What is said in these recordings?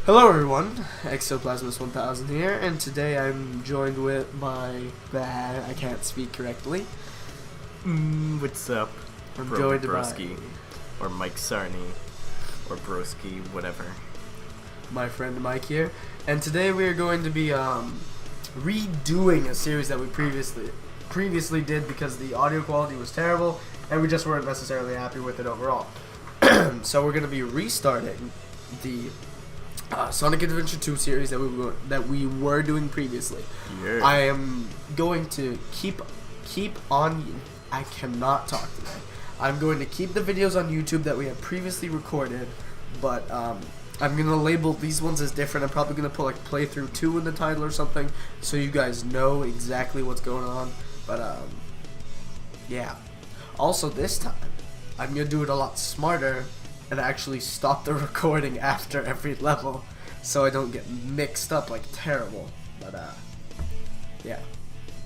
Hello everyone, Exoplasmus 1000 here, and today I'm joined with my... I can't speak correctly. What's up? I'm joined Broski, or Mike Sarney, or Broski, whatever. My friend Mike here, and today we are going to be redoing a series that we previously did because the audio quality was terrible, and we just weren't necessarily happy with it overall. So we're going to be restarting the Sonic Adventure 2 series that we were doing previously. Yeah. I am going to keep on. I cannot talk today. I'm going to keep the videos on YouTube that we had previously recorded, but I'm gonna label these ones as different. I'm probably gonna put like playthrough 2 in the title or something, so you guys know exactly what's going on. But yeah. Also this time, I'm gonna do it a lot smarter and actually stop the recording after every level so I don't get mixed up like terrible. But yeah.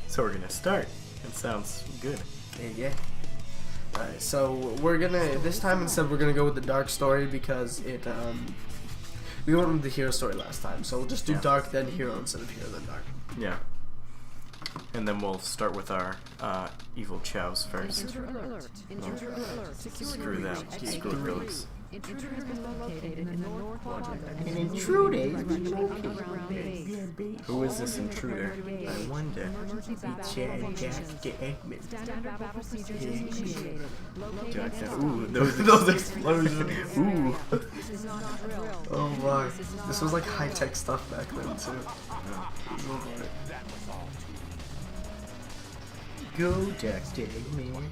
So we're gonna start. It sounds good. Yeah. Alright, so we're gonna, this time instead we're gonna go with the dark story because it, we went with the hero story last time, so we'll just do dark then hero instead of hero then dark. Yeah. And then we'll start with our evil chows first. Screw them. Screw rogues. Intruder has been located in the north quadrant. An intruder? Who is this intruder? I wonder. Ooh, those explosions. Ooh. Oh my. This was like high-tech stuff back then too. Go, Jack, man.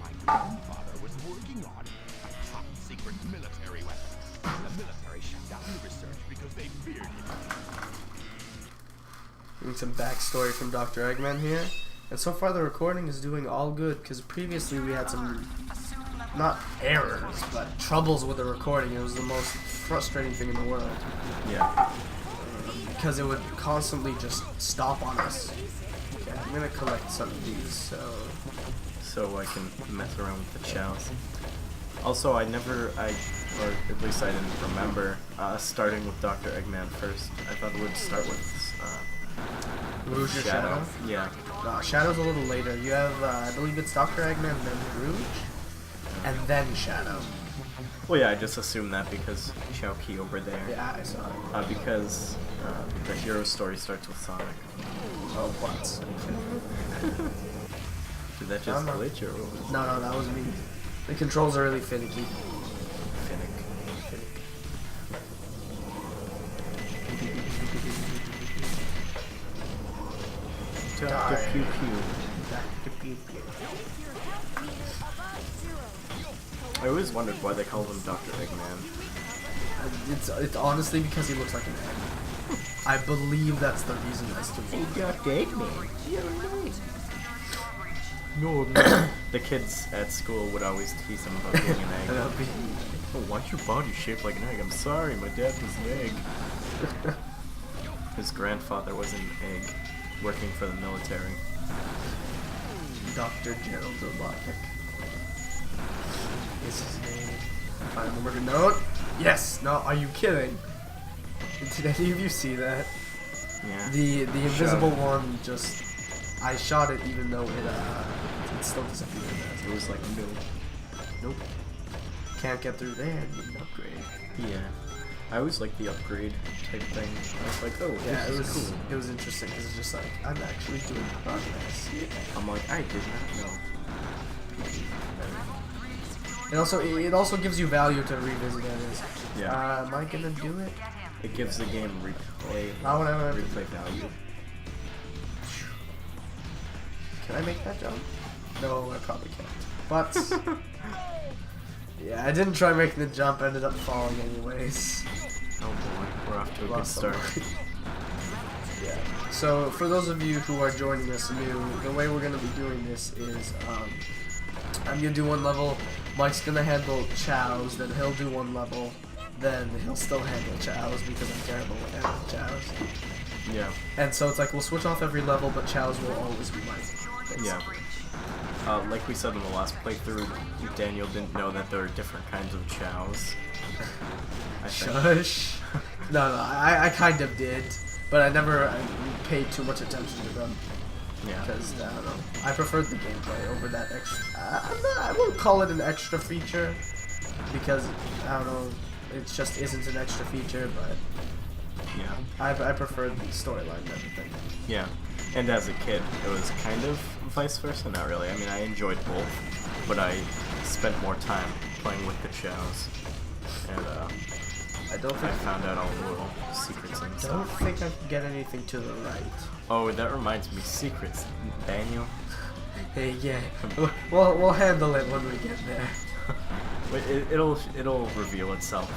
Secret military weapon. The military shut down the research because they feared him. Getting some backstory from Dr. Eggman here. And so far the recording is doing all good, because previously we had some, not errors, but troubles with the recording. It was the most frustrating thing in the world. Yeah. Because it would constantly just stop on us. Okay, I'm going to collect some of these, So I can mess around with the chows. Also, or at least I didn't remember, starting with Dr. Eggman first. I thought we would start with Rouge or Shadow? Yeah. No, Shadow's a little later. You have, I believe it's Dr. Eggman, then Rouge, and then Shadow. Well, yeah, I just assumed that because Chowkey over there. Yeah, I saw it. Because the hero story starts with Sonic. Oh, what? Did that just glitch or what was No, that was me. The controls are really finicky. Dr. Pew Pew. I always wondered why they call him Dr. Eggman. It's honestly because he looks like an egg. I believe that's the reason as to why. Dr. Eggman. No, the kids at school would always tease him about being an egg. Oh, why's your body shaped like an egg? I'm sorry, my dad was an egg. His grandfather was an egg, working for the military. Dr. Gerald Robotnik is his name. If I remember the note. Yes! No, are you kidding? Did any of you see that? Yeah. The invisible one just... I shot it even though it still disappeared. It was like, nope. Can't get through there, need an upgrade. Yeah. I always like the upgrade type thing. I was like, oh, yeah, this is cool. It was interesting because it's just like, I'm actually doing progress. I'm like, I did not know. It also gives you value to revisit areas. Yeah. Am I gonna do it? It gives the game replay value. Can I make that jump? No, I probably can't. But yeah, I didn't try making the jump. Ended up falling anyways. Oh boy, we're off to a good start. Yeah. So for those of you who are joining us new, the way we're gonna be doing this is I'm gonna do one level. Mike's gonna handle chows, then he'll do one level, then he'll still handle chows because I'm terrible at handling chows. Yeah. And so it's like we'll switch off every level, but chows will always be Mike. Yeah. Like we said in the last playthrough, Daniel didn't know that there are different kinds of chows. Shush. No, I kind of did, but I never paid too much attention to them. Yeah. Because, I don't know, I preferred the gameplay over that extra, I won't call it an extra feature, because, I don't know, it just isn't an extra feature, but Yeah. I preferred the storyline and everything. Yeah. And as a kid, it was kind of vice versa. Not really. I mean, I enjoyed both, but I spent more time playing with the chows, and I don't I think found out all the little secrets and I don't stuff. think I can get anything to the right. Oh, that reminds me, secrets, Daniel. Hey, yeah, we'll handle it when we get there, Wait, it'll reveal itself.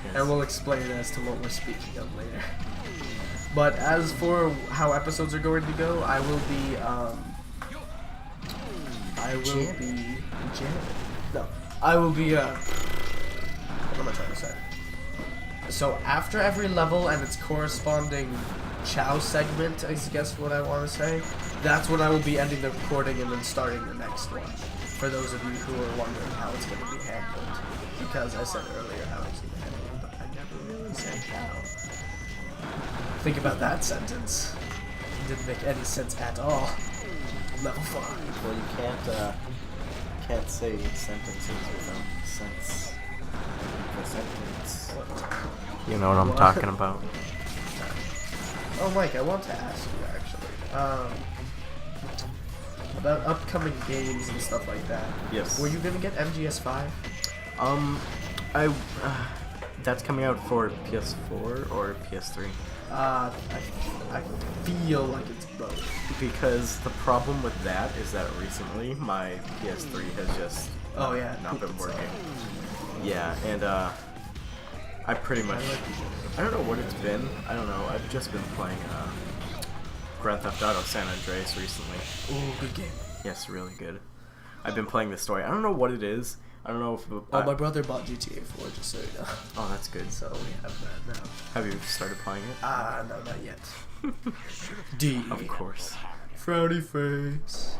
Yes. and we'll explain as to what we're speaking of later. But as for how episodes are going to go, I will be what am I trying to say? So after every level and its corresponding chow segment, I guess what I want to say, that's when I will be ending the recording and then starting the next one. For those of you who are wondering how it's going to be handled. Because I said earlier how it's going to be handled, but I never really said how. Think about that sentence. It didn't make any sense at all. Level 5. Well, you can't say sentences without sense. The sentence. You know what I'm talking about. Oh, Mike, I want to ask you actually. About upcoming games and stuff like that. Yes. Were you gonna get MGS5? That's coming out for PS4 or PS3. I feel like it's both. Because the problem with that is that recently my PS3 has just Oh yeah, not been it's, working. Yeah, and I pretty much I don't know what it's been. I don't know. I've just been playing Grand Theft Auto San Andreas recently. Ooh, good game. Yes, really good. I've been playing the story. I don't know what it is. I don't know if Oh, my brother bought GTA 4, just so you know. Oh, that's good. So we have that now. Have you started playing it? No, not yet. D. Of course. Frowny face.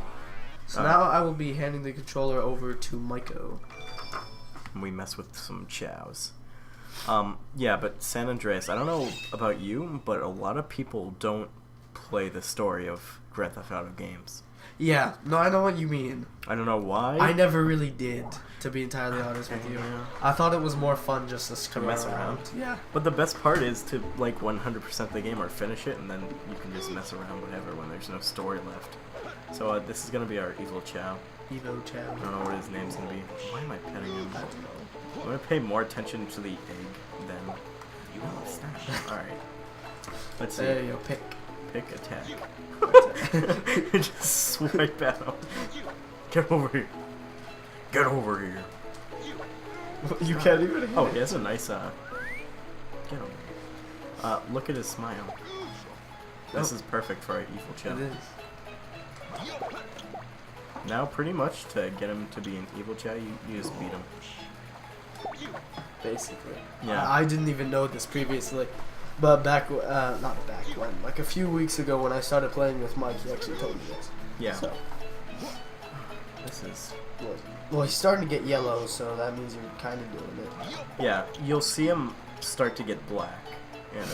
So now I will be handing the controller over to Maiko. We mess with some chows. Yeah, but San Andreas, I don't know about you, but a lot of people don't play the story of Grand Theft Auto games. Yeah, no, I know what you mean. I don't know why. I never really did, to be entirely honest with you. Yeah. I thought it was more fun just to screw mess around. Yeah. But the best part is to, like, 100% the game or finish it, and then you can just mess around whatever when there's no story left. So this is going to be our evil chow. Evo Chow. I don't know what his name's going to be. Why am I petting him? I don't know. I'm going to pay more attention to the egg than... You understand. Alright. Let's see. There you go, pick. Pick attack. Just swipe at him. Get over here. Get over here. You can't even hit Oh, it. he has a nice, Get over here. Look at his smile. This is perfect for our evil chow. It is. Now, pretty much, to get him to be an evil chow, you just beat him. Basically. Yeah. I didn't even know this previously. But not back when, like a few weeks ago when I started playing with Mike, he actually told me this. Yeah. So, This is... well, he's starting to get yellow, so that means you're kind of doing it. Yeah, you'll see him start to get black. And,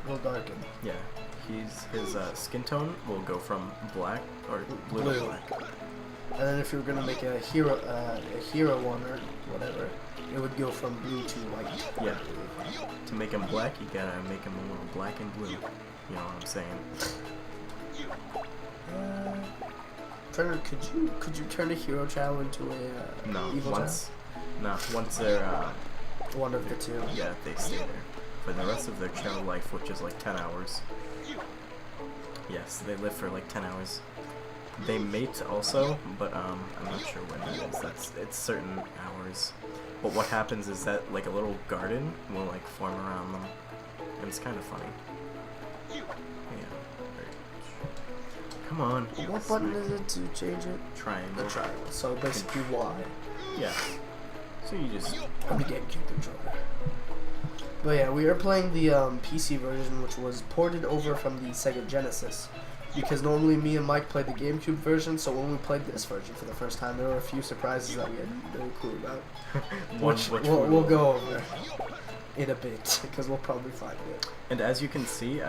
We'll darken. yeah. His skin tone will go from black, or blue to black. And then if you were gonna make a hero one or whatever, it would go from blue to white. Yeah. To make him black, you gotta make him a little black and blue. You know what I'm saying? Turner, could you turn a hero chow into a No, evil once they're chow? One of the two. yeah, they stay there for the rest of their chow life, which is like 10 hours. Yes, they live for like 10 hours. They mate also, but I'm not sure when that is. It's certain hours. But what happens is that like a little garden will like form around them, and it's kind of funny. Yeah. Come on. What button is it to change it? Triangle. The triangle. So basically Y. Yeah. So you just... On the GameCube controller. But yeah, we are playing the PC version, which was ported over from the Sega Genesis. Because normally me and Mike played the GameCube version, so when we played this version for the first time, there were a few surprises that we had no clue about. Which we'll go over. in a bit because we'll probably find it. And as you can see,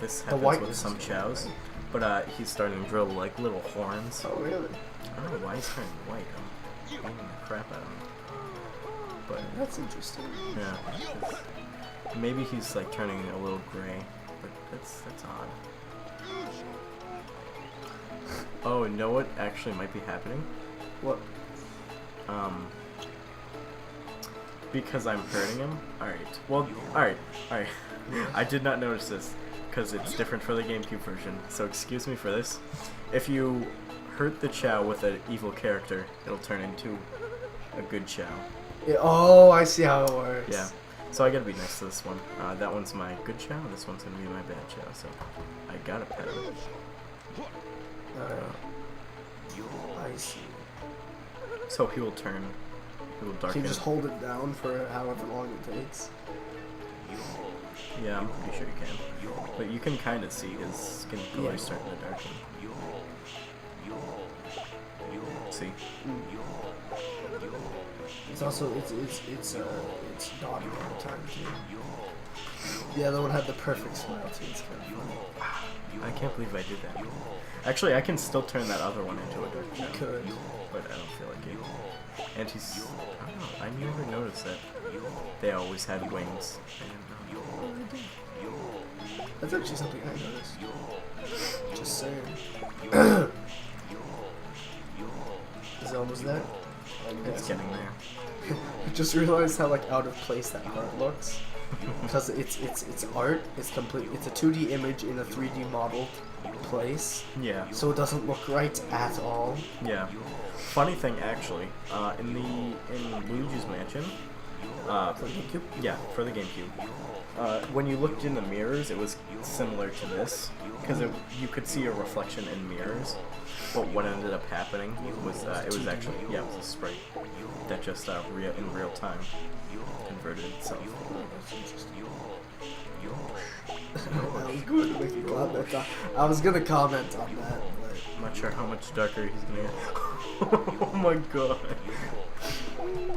this happens white with is some good, chows, right? but he's starting to drill like little horns. Oh really? I don't know why he's turning white. I'm beating the crap out of him. But That's interesting. yeah, maybe he's like turning a little gray, but that's odd. Oh, you know what actually might be happening? What? Because I'm hurting him? Alright. Well, alright. I did not notice this, because it's different for the GameCube version, so excuse me for this. If you hurt the Chow with an evil character, it'll turn into a good Chow. Yeah, oh, I see how it works. Yeah. So I gotta be nice to this one. That one's my good Chow, this one's gonna be my bad Chow, so I gotta pet him. I see. So he will turn, he will Can darken. you just hold it down for however long it takes? Yeah, I'm pretty sure you can. But you can kind of see his skin color starting to darken. See? It's also it's dotted all the time too. The other one had the perfect smile too. It's kind of funny. I can't believe I did that. Actually, I can still turn that other one into a dark You Chow, could. but I don't feel like it. And he's, I don't know, I never noticed that they always had wings. I didn't know. That's actually something I noticed. Just saying. Is it almost there? It's getting there. I just realized how like out of place that heart looks. Because it's art. It's complete. It's a 2D image in a 3D modeled place. Yeah. So it doesn't look right at all. Yeah. Funny thing, actually, in Luigi's Mansion, For the GameCube? yeah, for the GameCube, when you looked in the mirrors, it was similar to this, because you could see a reflection in mirrors. But what ended up happening was it was actually, yeah, it was a sprite that just in real time converted itself. That's interesting. That was good. Make you comment on. I was gonna comment on that, but I'm not sure how much darker he's gonna get. Oh my god.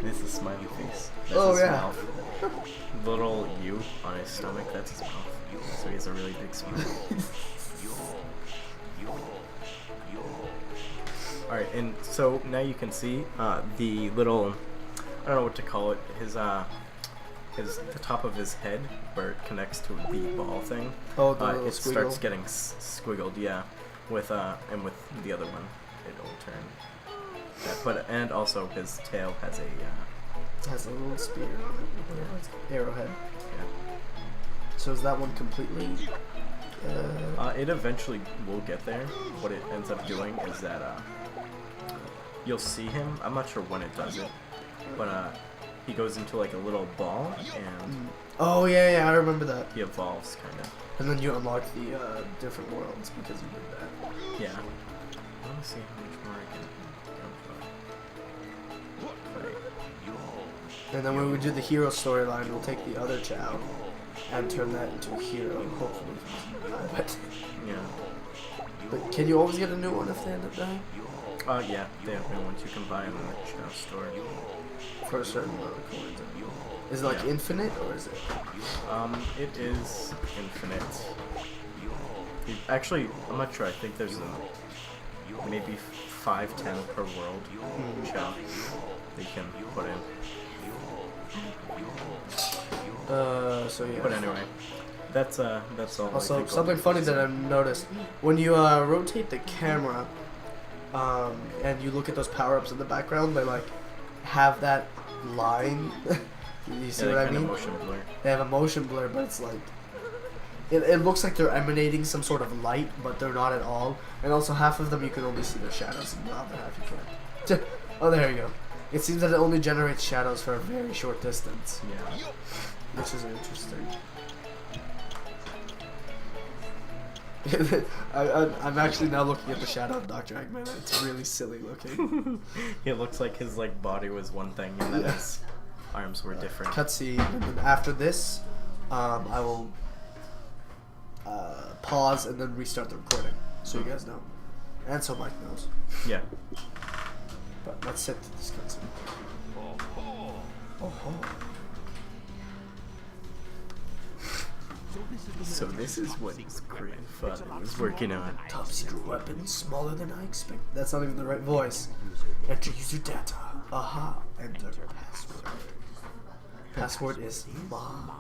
This is a smiley face. That's Oh, his yeah. mouth. Little U on his stomach, that's his mouth. So he has a really big smile. Alright, and so now you can see the little, I don't know what to call it, the top of his head where it connects to the ball thing. oh, the little It squiggle. starts getting squiggled, yeah. With and with the other one, it'll turn. That, but and also his tail has a has a little spear on it. Arrowhead. yeah. So is that one completely? It eventually will get there. What it ends up doing is that you'll see him. I'm not sure when it does it, but he goes into like a little ball and Oh yeah, I remember that. he evolves kind of. And then you unlock the different worlds because you did that. Yeah. I want to see how much more I can go for. Wait. And then when we do the hero storyline, we'll take the other Chow and turn that into a hero. Hopefully, but Yeah. but can you always get a new one if they end up dying? Yeah. They have new ones you can buy in the Chow store. For a certain amount of coins. Is it like Yeah. infinite or is it? It is infinite. Actually, I'm not sure. I think there's maybe 5, 10 per world Chow that you can put in. So yeah. But anyway, that's all. I Also, think something funny that I've noticed when you rotate the camera, and you look at those power-ups in the background, they like have that line. You see what I mean? Motion blur. They have a motion blur, but it's like it looks like they're emanating some sort of light, but they're not at all. And also, half of them you can only see their shadows, and the other half you can't. Oh, there you go. It seems that it only generates shadows for a very short distance, Yeah. which is interesting. I'm actually now looking at the shadow of Dr. Eggman. It's really silly looking. It looks like his like body was one thing and then Yeah. his arms were different. Cutscene, and then after this, I will pause and then restart the recording, so you guys know, and so Mike knows. Yeah. But let's sit to this cutscene. Oh ho. So this is what his grandfather was working on. Top secret weapon, smaller than I expect. That's not even the right voice. Enter user data. Aha. Enter password. Password is mom.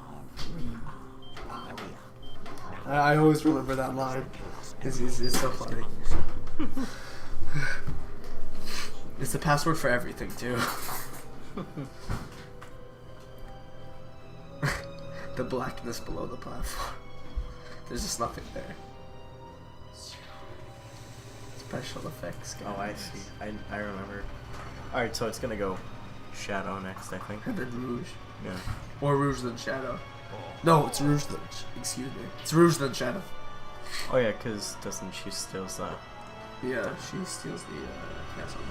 I always remember that line. It's so funny. It's the password for everything too. The blackness below the platform. There's just nothing there. Special effects, guys. Oh, I see. I remember. Alright, so it's gonna go Shadow next, I think. And then Rouge. Yeah. Or Rouge then Shadow. No, it's Rouge then... Excuse me. It's Rouge then Shadow. Oh yeah, because doesn't she steal that? Yeah, she steals the castle.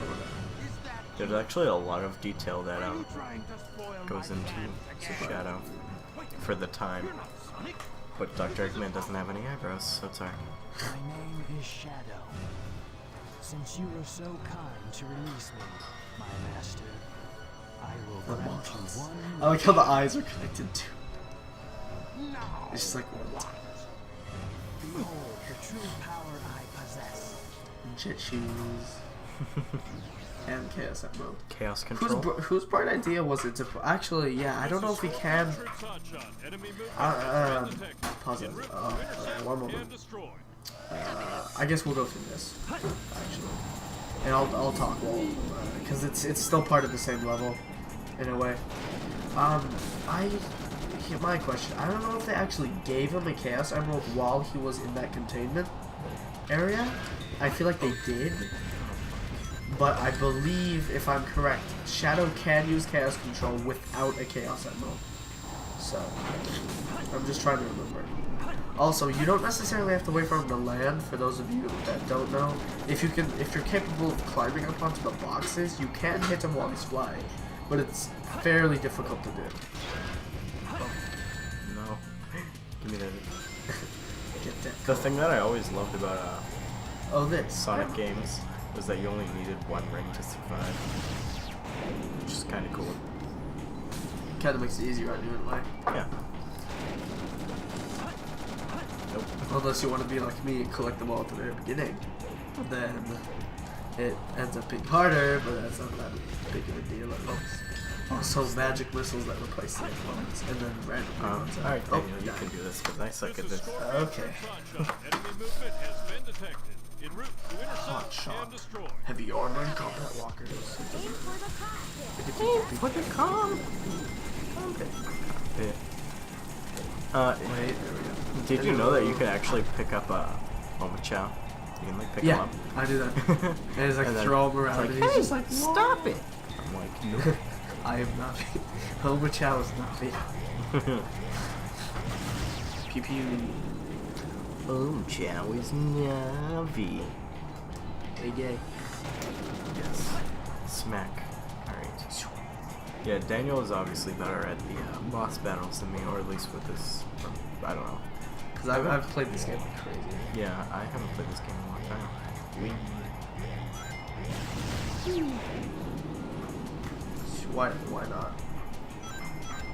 Or whatever. There's actually a lot of detail that goes into Shadow for the time. But Dr. Eggman doesn't have any eyebrows, so it's alright. My name is Shadow. Since you were so kind to release me, my master, I will grant you one. I like how the eyes are connected too. It's just like what? Behold the true power I possess. Jet shoes. And Chaos Emerald. Chaos Control. Whose bright idea was it to actually? Yeah, I don't know if we can. Pause it. One moment. I guess we'll go through this actually, and I'll talk because it's still part of the same level, in a way. My question. I don't know if they actually gave him a Chaos Emerald while he was in that containment area. I feel like they did. But I believe, if I'm correct, Shadow can use Chaos Control without a Chaos Emerald. So, I'm just trying to remember. Also, you don't necessarily have to wait for him to land, for those of you that don't know. If you're capable of climbing up onto the boxes, you can hit him while he's flying. But it's fairly difficult to do. Oh, no. Give me that. Get that. The thing that I always loved about This. Sonic games was that you only needed one ring to survive, which is kind of cool. Kind of makes it easier on you in a way. Yeah. Nope. Unless you want to be like me and collect them all at the very beginning. Then it ends up being harder, but that's not that big of a deal at most. Also, magic missiles that replace the opponents, and then random ones. Alright, Daniel, you can do this, because I suck at this. Okay. Hot shot. Heavy armor and combat walkers. What the cockpit. Wait, there we go. Did you know that you could actually pick up a Omochao? You can like pick him Yeah, up. I do that. And it's like And then throw him around, it's and like, he's just like, stop it! I'm like, nope. I am not. Homer Chow is not me. Pew pew. Omochao is Navi. Hey, gay. Yes. Smack. Alright. Yeah, Daniel is obviously better at the boss battles than me, or at least with this. I don't know. Because I've played this game like crazy. Yeah, I haven't played this game in a long time. Why not?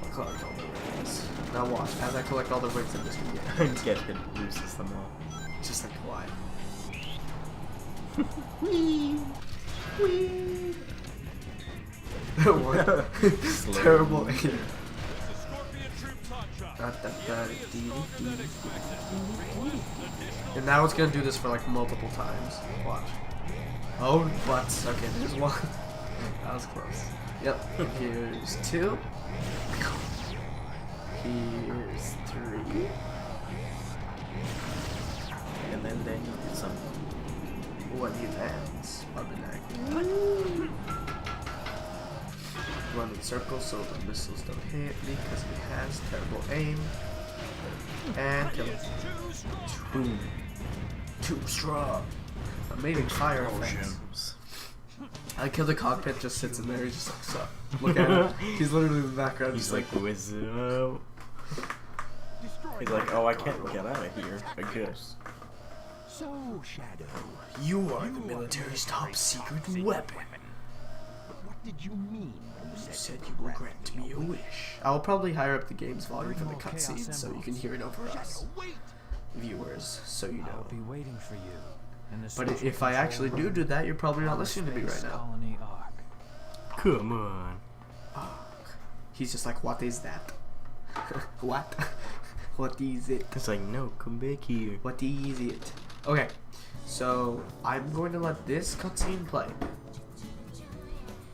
I'll collect all the rings. Now watch, as I collect all the rings, I'm just gonna Get it, loses them all. just like why? What? Terrible aim. And now it's gonna do this for like multiple times. Watch. Oh, butts. Okay, there's one. That was close. Yep. Here's 2. Here's 3. And then Daniel gets some. When he lands, I'll be like, run in circles so the missiles don't hit me because he has terrible aim. And kill him. Too strong. Amazing fire effects. I kill the cockpit, just sits in there, he's just like, sup. Look at him. He's literally in the background, He's just like, what's up? He's like, oh, I can't get out of here, I guess. So, Shadow, you are the military's top secret weapon. what did you mean when you You said you will grant me a wish. I'll probably higher up the game's volume for the cutscenes so you can hear it over us viewers, so you I'll know. be waiting for you. In the But social if I actually control do room that, you're probably not on the listening to me right Space now. Colony Arc. Come on. He's just like, what is that? What? What is it? It's like, no, come back here. What is it? Okay, so I'm going to let this cutscene play,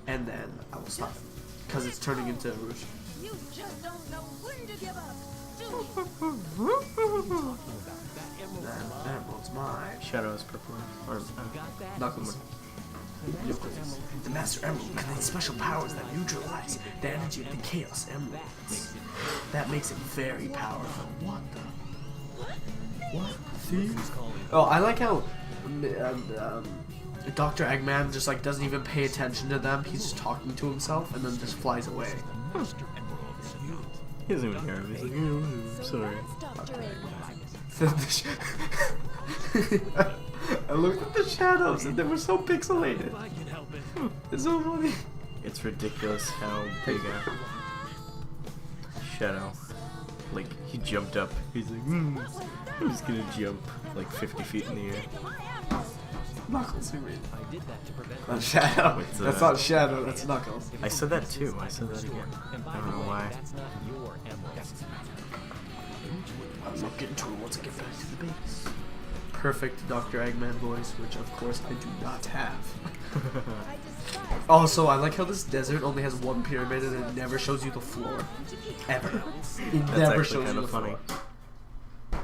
and then I will stop it because it's turning into a Rouge. You just don't know when to give up, do That emerald's mine. Shadow's purple. Or, Knuckles. The Master Emerald contains special powers that neutralize the energy of the Chaos Emeralds. That makes it very powerful. What the? What? See? Oh, I like how Dr. Eggman just like doesn't even pay attention to them. He's just talking to himself and then just flies away. he doesn't even hear him. He's like, oh, sorry. I looked at the shadows and they were so pixelated. It's so funny. It's ridiculous how big a Shadow, like, he jumped up. He's like, I'm just gonna jump like 50 feet in the air. Knuckles, you mean? Not Shadow. What's, That's not Shadow, that's Knuckles. I said that too. I said that again. I don't know why. I'm not getting to it once I get back to the base. Perfect Dr. Eggman voice, which of course I do not have. Also, I like how this desert only has one pyramid and it never shows you the floor. Ever. It That's never actually shows you kind the of funny. floor.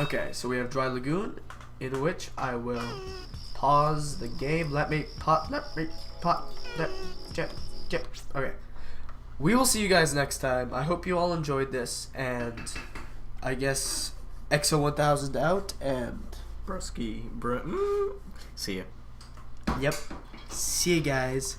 Okay, so we have Dry Lagoon, in which I will pause the game. Okay. We will see you guys next time. I hope you all enjoyed this, and I guess EXO 1000 out, and Broski, see ya. yep. See you guys.